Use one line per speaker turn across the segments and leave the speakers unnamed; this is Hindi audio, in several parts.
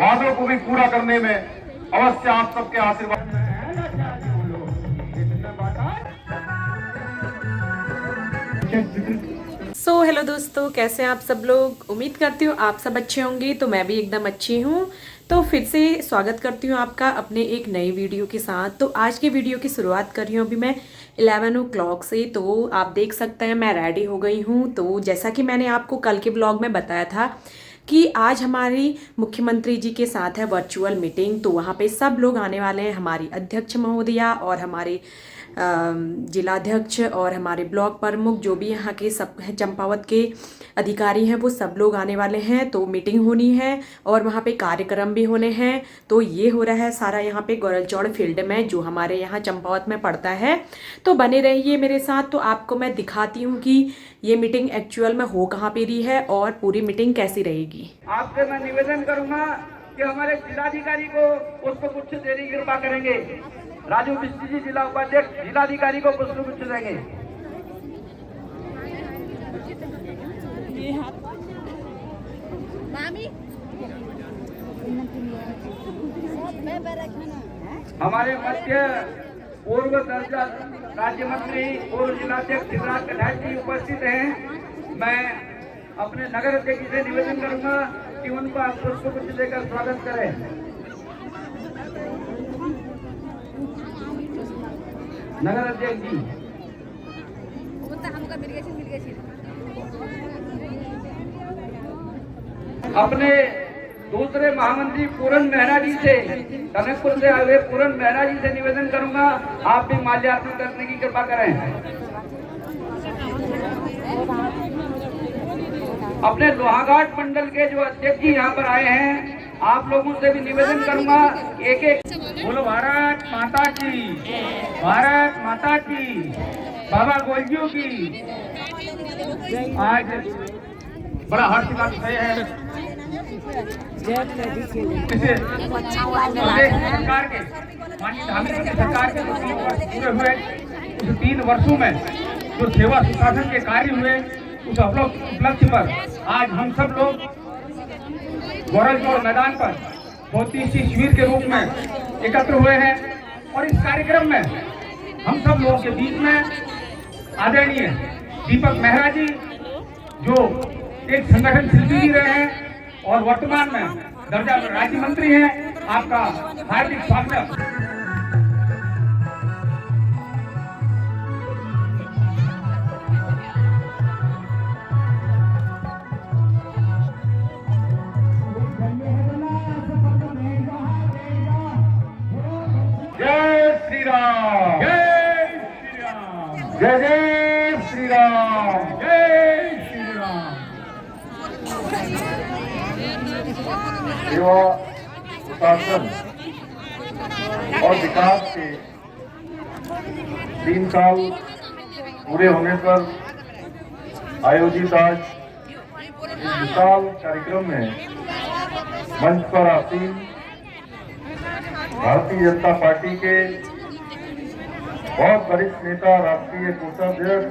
वादों को भी पूरा करने में अवश्य आप सबके आशीर्वाद।
हेलो दोस्तों, कैसे हैं आप सब लोग। उम्मीद करती हूँ आप सब अच्छे होंगे। तो मैं भी एकदम अच्छी हूँ। तो फिर से स्वागत करती हूँ आपका अपने एक नई वीडियो के साथ। तो आज के वीडियो की शुरुआत कर रही हूँ अभी मैं 11 o'clock से। तो आप देख सकते हैं मैं रेडी हो गई हूँ। तो जैसा कि मैंने आपको कल के ब्लॉग में बताया था कि आज हमारी मुख्यमंत्री जी के साथ है वर्चुअल मीटिंग। तो वहाँ पे सब लोग आने वाले हैं, हमारी अध्यक्ष महोदया और हमारे जिलाध्यक्ष और हमारे ब्लॉक प्रमुख, जो भी यहाँ के सब चंपावत के अधिकारी हैं, वो सब लोग आने वाले हैं। तो मीटिंग होनी है और वहाँ पे कार्यक्रम भी होने हैं। तो ये हो रहा है सारा यहाँ पे गोरलचौड़ फील्ड में, जो हमारे यहाँ चंपावत में पड़ता है। तो बने रहिए मेरे साथ। तो आपको मैं दिखाती हूँ कि ये मीटिंग एक्चुअल में हो कहाँ पे रही है और पूरी मीटिंग कैसी रहेगी।
आपसे मैं निवेदन करूंगा कि हमारे जिलाधिकारी को पुष्पगुच्छ देने की कृपा करेंगे। राजू बिस्ती जी जिला उपाध्यक्ष जिलाधिकारी को पुष्पगुच्छ देंगे। हमारे मध्य पूर्व दर्जा राज्य मंत्री पूर्व जिलाध्यक्ष शिवराज कटाई जी उपस्थित हैं। मैं अपने नगर अध्यक्ष से निवेदन करूंगा कि उनका पुष्पगुच्छ देकर स्वागत करें। नगर अध्यक्ष जी अपने दूसरे महामंत्री पूरन मेहरा जी से, टनकपुर से आए हुए पूरन मेहरा जी से निवेदन करूंगा आप भी माल्यार्पण करने की कृपा करें। अपने लोहाघाट मंडल के जो अध्यक्ष जी यहाँ पर आए हैं, आप लोगों से भी निवेदन करूंगा एक एक बोलो भारत माता की, भारत माता की, बाबा गोलजू की। आज बड़ा हर्ष का विषय है सरकार के माननीय धामी सरकार के 3 वर्ष पूरे हुए। उस 3 वर्षों में जो सेवा सुशासन के कार्य हुए, उस उपलक्ष्य पर आज हम सब लोग गोरलचौड़ मैदान पर बहुत सी शिविर के रूप में एकत्र हुए हैं। और इस कार्यक्रम में हम सब लोगों के बीच में आदरणीय दीपक मेहरा जी, जो एक संगठन शिल्पी भी रहे हैं और वर्तमान में दर्जा राज्य मंत्री हैं, आपका हार्दिक स्वागत।
जय श्री राम, जय श्री राम, जय जय श्री राम, जय श्री राम। सेवा सुशासन और विकास के 3 साल पूरे होने पर आयोजित आज इस विशाल कार्यक्रम में मंच पर आसीन भारतीय जनता पार्टी के बहुत वरिष्ठ नेता, राष्ट्रीय कोषाध्यक्ष,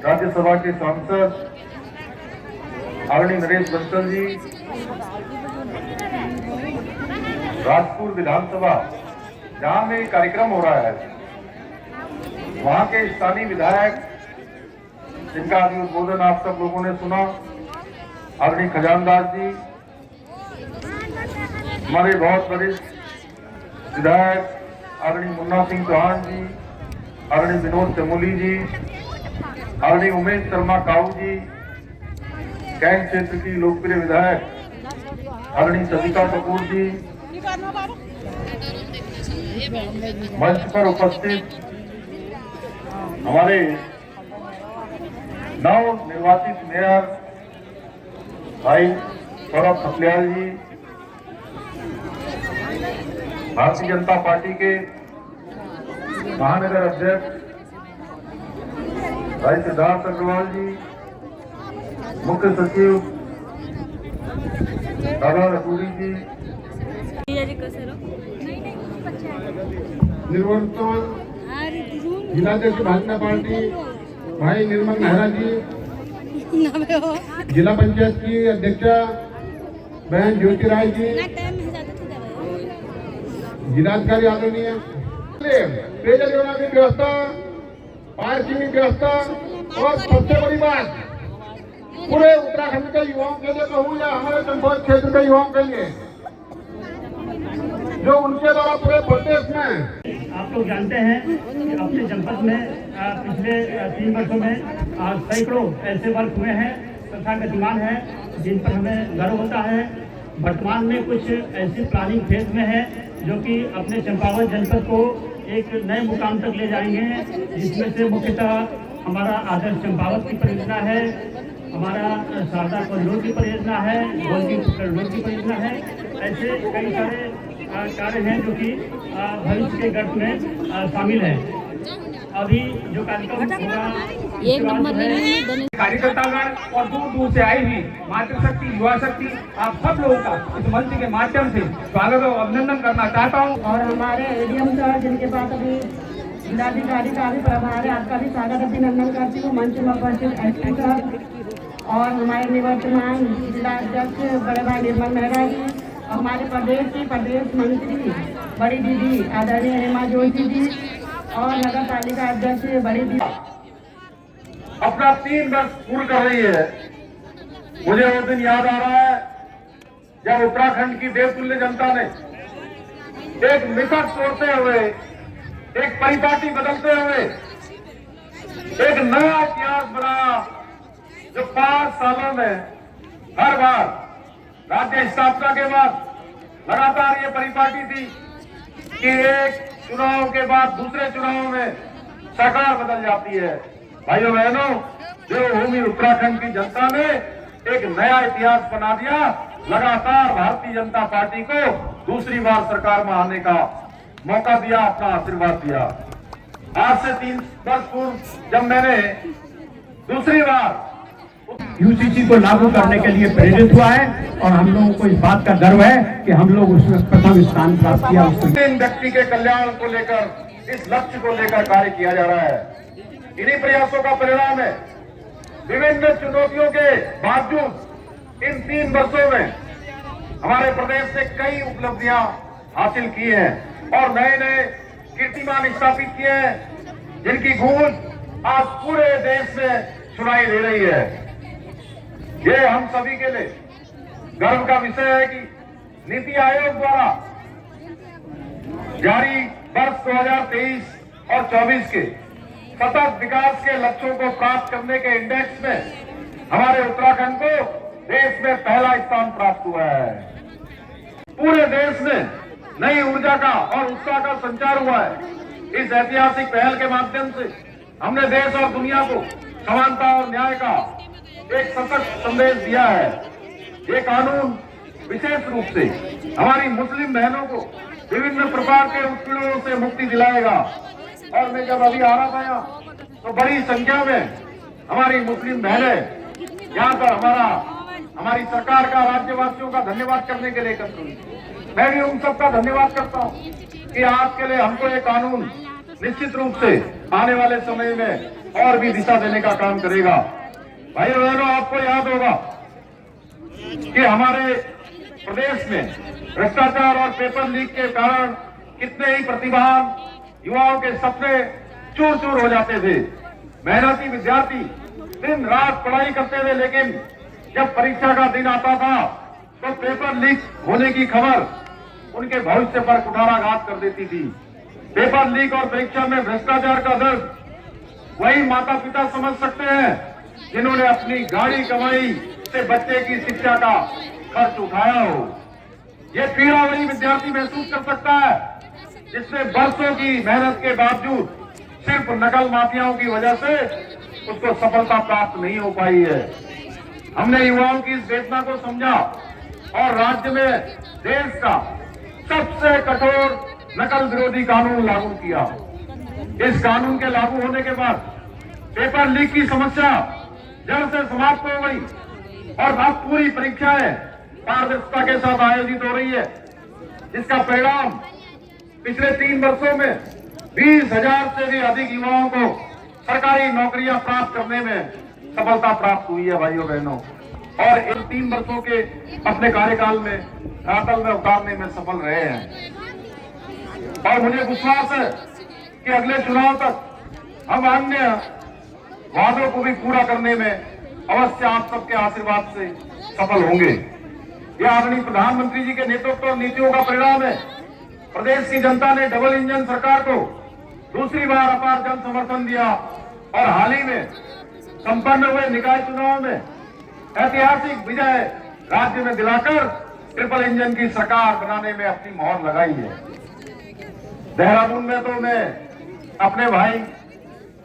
राज्यसभा के सांसद आदरणीय नरेश बंसल जी, राजपुर विधानसभा जहां में कार्यक्रम हो रहा है, वहां के स्थानीय विधायक जिनका अभी उद्बोधन आप सब लोगों ने सुना, आदरणीय खजानदार जी, हमारे बहुत वरिष्ठ विधायक आदरणीय मुन्ना सिंह चौहान जी, आदरणीय विनोद चमोली जी, आदरणीय उमेश शर्मा काऊ जी, कैंट क्षेत्र की लोकप्रिय विधायक आदरणीय सविता कपूर जी, मंच पर उपस्थित हमारे नव निर्वाचित मेयर भाई सौरभ खपलियाल जी, भारतीय जनता पार्टी के महानगर अध्यक्ष भाई सिद्धार्थ अग्रवाल जी, मुख्य सचिव दादा रतूरी जी,
निर्वर्तमान जिलाध्यक्ष भाजपा पार्टी भाई निर्मल मेहरा जी, जिला पंचायत की अध्यक्षा बहन ज्योति राय जी, जिलाधिकारी आदरणीय पेयजल योजना की व्यवस्था, पार्किंग की व्यवस्था और सबसे बड़ी बात पूरे उत्तराखंड के युवाओं के लिए कहूँ या हमारे चंपावत क्षेत्र के युवाओं के लिए जो उनके द्वारा पूरे प्रदेश में
आप लोग जानते हैं कि अपने जनपद में पिछले 3 वर्षों में सैकड़ों ऐसे वर्क हुए हैं तथा गतिमान हैं जिन पर हमें गर्व होता है। वर्तमान में कुछ ऐसी प्लानिंग फेज में है जो कि अपने चंपावत जनपद को एक नए मुकाम तक ले जाएंगे, जिसमें से मुख्यतः हमारा आदर्श चंपावत की परियोजना है, हमारा शारदा कॉरिडोर की परियोजना है, गोलकी कॉरिडोर की परियोजना है। ऐसे कई सारे कार्य हैं जो कि भविष्य के गठ में शामिल है। अभी जो कार्यक्रम होगा
कार्यकर्तागण और दूर दूर से आई हुई मातृशक्ति, युवा शक्ति, आप सब लोगों का इस मंच के माध्यम से स्वागत और अभिनंदन करना चाहता हूँ।
और हमारे एडीएम सर जिनके पास अभी जिलाधिकारी का भी प्रभार है, आपका भी स्वागत अभिनंदन करती हूँ। मंच में उपस्थित एसपी सर और हमारे निवर्तमान जिला अध्यक्ष बड़े भाई निर्मल मेहरा जी और हमारे प्रदेश की प्रदेश मंत्री बड़ी दीदी आदरणीय हेमा जोशी जी और नगर पालिका अध्यक्ष बड़ी दीदी
अपना 3 वर्ष पूर्ण कर रही है। मुझे वो दिन याद आ रहा है जब उत्तराखंड की देवतुल्य जनता ने एक मिथक तोड़ते हुए, एक परिपाटी बदलते हुए एक नया इतिहास बनाया, जो 5 सालों में हर बार राज्य स्थापना के बाद लगातार ये परिपाटी थी कि एक चुनाव के बाद दूसरे चुनाव में सरकार बदल जाती है। भाइयों बहनों, देवभूमि उत्तराखंड की जनता ने एक नया इतिहास बना दिया। लगातार भारतीय जनता पार्टी को दूसरी बार सरकार में आने का मौका दिया, अपना आशीर्वाद दिया। आज से 3 वर्ष पूर्व जब मैंने दूसरी बार
यूसीसी को लागू करने के लिए प्रेरित हुआ है और हम लोगों को इस बात का गर्व है कि हम लोग उसमें प्रथम स्थान प्राप्त किया।
इन व्यक्ति के कल्याण को लेकर, इस लक्ष्य को लेकर कार्य किया जा रहा है। इन्हीं प्रयासों का परिणाम है। विभिन्न चुनौतियों के बावजूद इन 3 वर्षों में हमारे प्रदेश ने कई उपलब्धियां हासिल की हैं और नए नए कीर्तिमान स्थापित किए हैं, जिनकी गूंज आज पूरे देश में सुनाई दे रही है। ये हम सभी के लिए गर्व का विषय है कि नीति आयोग द्वारा जारी वर्ष 2023 और 24 के सतत विकास के लक्ष्यों को प्राप्त करने के इंडेक्स में हमारे उत्तराखंड को देश में पहला स्थान प्राप्त हुआ है। पूरे देश में नई ऊर्जा का और उत्साह का संचार हुआ है। इस ऐतिहासिक पहल के माध्यम से हमने देश और दुनिया को समानता और न्याय का एक सशक्त संदेश दिया है। ये कानून विशेष रूप से हमारी मुस्लिम बहनों को विभिन्न प्रकार के उत्पीड़नों से मुक्ति दिलाएगा। और मैं जब अभी आ रहा था यहाँ, तो बड़ी संख्या में हमारी मुस्लिम बहनें यहाँ पर हमारी सरकार का, राज्यवासियों का धन्यवाद करने के लिए एकत्र हुई। मैं भी उन सबका धन्यवाद करता हूँ कि आज के लिए हमको ये कानून निश्चित रूप से आने वाले समय में और भी दिशा देने का काम करेगा। भाइयों बहनों, आपको याद होगा कि हमारे प्रदेश में भ्रष्टाचार और पेपर लीक के कारण कितने ही प्रतिभावान युवाओं के सपने चूर चूर हो जाते थे। मेहनती विद्यार्थी दिन रात पढ़ाई करते थे, लेकिन जब परीक्षा का दिन आता था तो पेपर लीक होने की खबर उनके भविष्य पर कुठाराघात कर देती थी। पेपर लीक और परीक्षा में भ्रष्टाचार का दर्द वही माता पिता समझ सकते हैं जिन्होंने अपनी गाड़ी कमाई से बच्चे की शिक्षा का खर्च उठाया हो। ये पीड़ा वही विद्यार्थी महसूस कर सकता है जिसने वर्षों की मेहनत के बावजूद सिर्फ नकल माफियाओं की वजह से उसको सफलता प्राप्त नहीं हो पाई है। हमने युवाओं की इस वेदना को समझा और राज्य में देश का सबसे कठोर नकल विरोधी कानून लागू किया। इस कानून के लागू होने के बाद पेपर लीक की समस्या जड़ से समाप्त हो गई और अब पूरी परीक्षाएं पारदर्शिता के साथ आयोजित हो रही है, जिसका परिणाम पिछले 3 वर्षों में 20,000 से भी अधिक युवाओं को सरकारी नौकरियां प्राप्त करने में सफलता प्राप्त हुई है। भाइयों बहनों, और इन 3 वर्षों के अपने कार्यकाल में धरातल में उतारने में सफल रहे हैं। और मुझे विश्वास है कि अगले चुनाव तक हम अन्य वादों को भी पूरा करने में अवश्य आप सबके आशीर्वाद से सफल होंगे। यह आदरणीय प्रधानमंत्री जी के नेतृत्व और नीतियों का परिणाम है। प्रदेश की जनता ने डबल इंजन सरकार को दूसरी बार अपार जन समर्थन दिया और हाल ही में संपन्न हुए निकाय चुनाव में ऐतिहासिक विजय राज्य में दिलाकर ट्रिपल इंजन की सरकार बनाने में अपनी मोहर लगाई है। देहरादून में तो मैं अपने भाई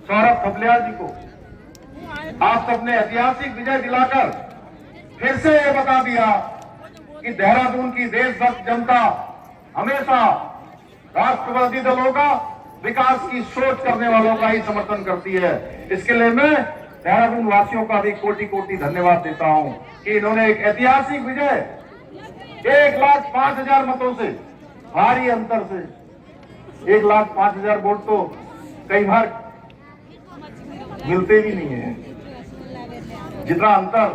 सौरभ थपलियाल जी को आप सबने ऐतिहासिक विजय दिलाकर फिर से ये बता दिया कि देहरादून की देशभक्त जनता हमेशा राष्ट्रवादी दलों का, विकास की सोच करने वालों का ही समर्थन करती है। इसके लिए मैं देहरादून वासियों का भी कोटि कोटि धन्यवाद देता हूं कि इन्होंने एक ऐतिहासिक विजय 1,05,000 मतों से, भारी अंतर से, 1,05,000 वोट तो कई बार मिलते भी नहीं है, जितना अंतर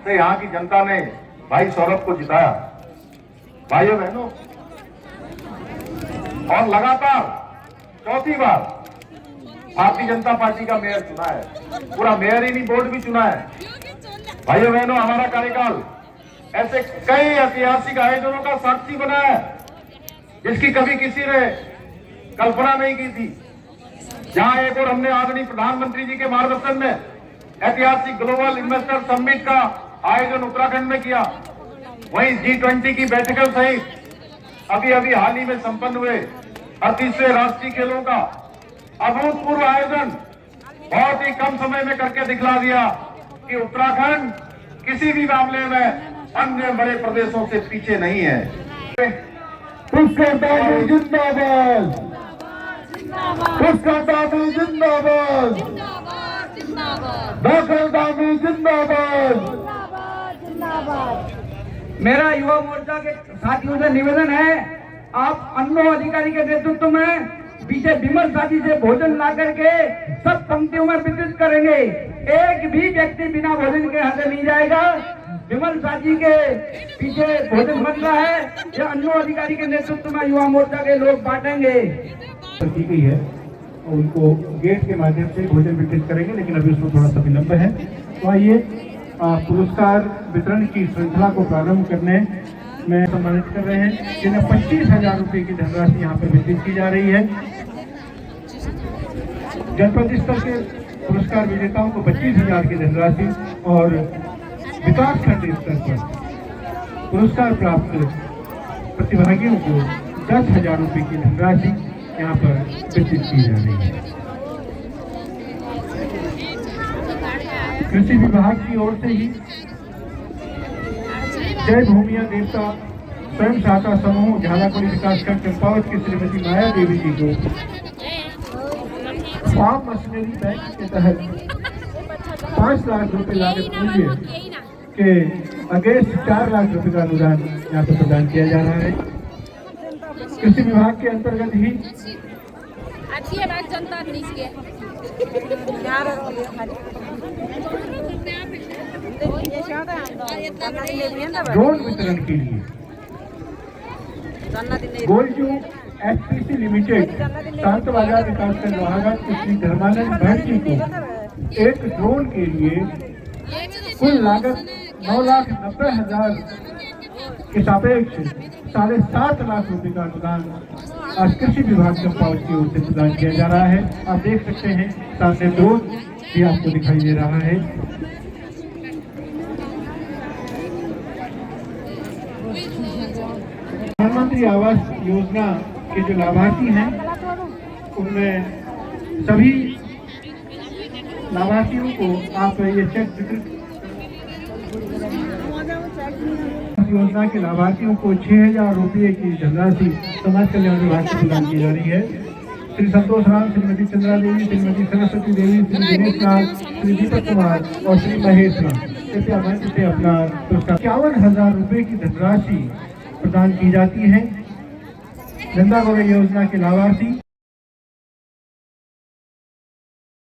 से यहाँ की जनता ने भाई सौरभ को जिताया। भाइयों बहनों, और लगातार चौथी बार भारतीय जनता पार्टी का मेयर चुना है, पूरा मेयर ही नहीं बोर्ड भी चुना है। भाइयों बहनों, हमारा कार्यकाल ऐसे कई ऐतिहासिक आयोजनों का साक्षी बना है जिसकी कभी किसी ने कल्पना नहीं की थी। जहां एक और हमने आदरणीय प्रधानमंत्री जी के मार्गदर्शन में ऐतिहासिक ग्लोबल इन्वेस्टर समिट का आयोजन उत्तराखंड में किया, वहीं G20 की बैठकों सहित अभी हाल ही में संपन्न हुए 38वें राष्ट्रीय खेलों का अभूतपूर्व आयोजन बहुत ही कम समय में करके दिखला दिया कि उत्तराखंड किसी भी मामले में अन्य बड़े प्रदेशों से पीछे नहीं है।
पुष्करदानी जिंदाबाद, पुष्करदानी जिंदाबाद, दाखलदानी जिंदाबाद।
मेरा युवा मोर्चा के साथियों से निवेदन है, आप अन्नो अधिकारी के नेतृत्व में पीछे विमल साथी से भोजन ला करके सब पंक्तियों में वितरित करेंगे। एक भी व्यक्ति बिना भोजन के यहाँ से नहीं जाएगा। विमल साथी के पीछे भोजन बन रहा है, यह अन्नो अधिकारी के नेतृत्व में युवा मोर्चा के लोग बांटेंगे।
की गई है, उनको गेट के माध्यम से भोजन वितरित करेंगे, लेकिन अभी उसमें थोड़ा सा विलंब है। तो आइए पुरस्कार वितरण की श्रृंखला को प्रारंभ करने में सम्मानित कर रहे हैं, जिन्हें 25,000 रुपये की धनराशि यहाँ पर वितरित की जा रही है। जनपद स्तर के पुरस्कार विजेताओं को 25,000 की धनराशि और विकास खंड स्तर पर पुरस्कार प्राप्त प्रतिभागियों को 10,000 रुपये की धनराशि यहाँ पर वितरित की जा रही है। कृषि विभाग की ओर से ही जय भूमिया देवता स्वयं सहायता समूह झालाकुड़ी विकासखंड चंपावत की श्रीमती माया देवी जी को फार्म मशीनरी बैंक के तहत 5 लाख रुपए लागत मूल्य के अगेंस्ट 4 लाख रुपए का अनुदान यहाँ पर प्रदान किया जा रहा है। कृषि विभाग के अंतर्गत ही ड्रोन वितरण के लिए गोलजू एफपीसी लिमिटेड शांत बाजार विकास खंड लोहागढ़ के श्री धर्मानंद भट्ट जी को एक ड्रोन के लिए कुल लागत 9,90,000 के सापेक्ष 7.5 लाख रुपए का अनुदान आज कृषि विभाग चंपावत की ओर से प्रदान किया जा रहा है। आप देख सकते हैं सामने ड्रोन भी आपको दिखाई दे रहा है। प्रधानमंत्री आवास योजना के जो लाभार्थी हैं, उनमें सभी लाभार्थियों को आप ये चेक वितरित योजना के लाभार्थियों को 6,000 रुपये की धनराशि समाज कल्याण विभाग से प्रदान की जा रही है। श्री संतोष राम, श्रीमती चंद्रा देवी, श्रीमती सरस्वती देवी, श्री दिनेश लाल, श्री दीपक कुमार और श्री महेश राम कृपया मंच से अपना पुरस्कार 51,000 रुपये की धनराशि प्रदान की जाती है। जनता गौरव योजना के लाभार्थी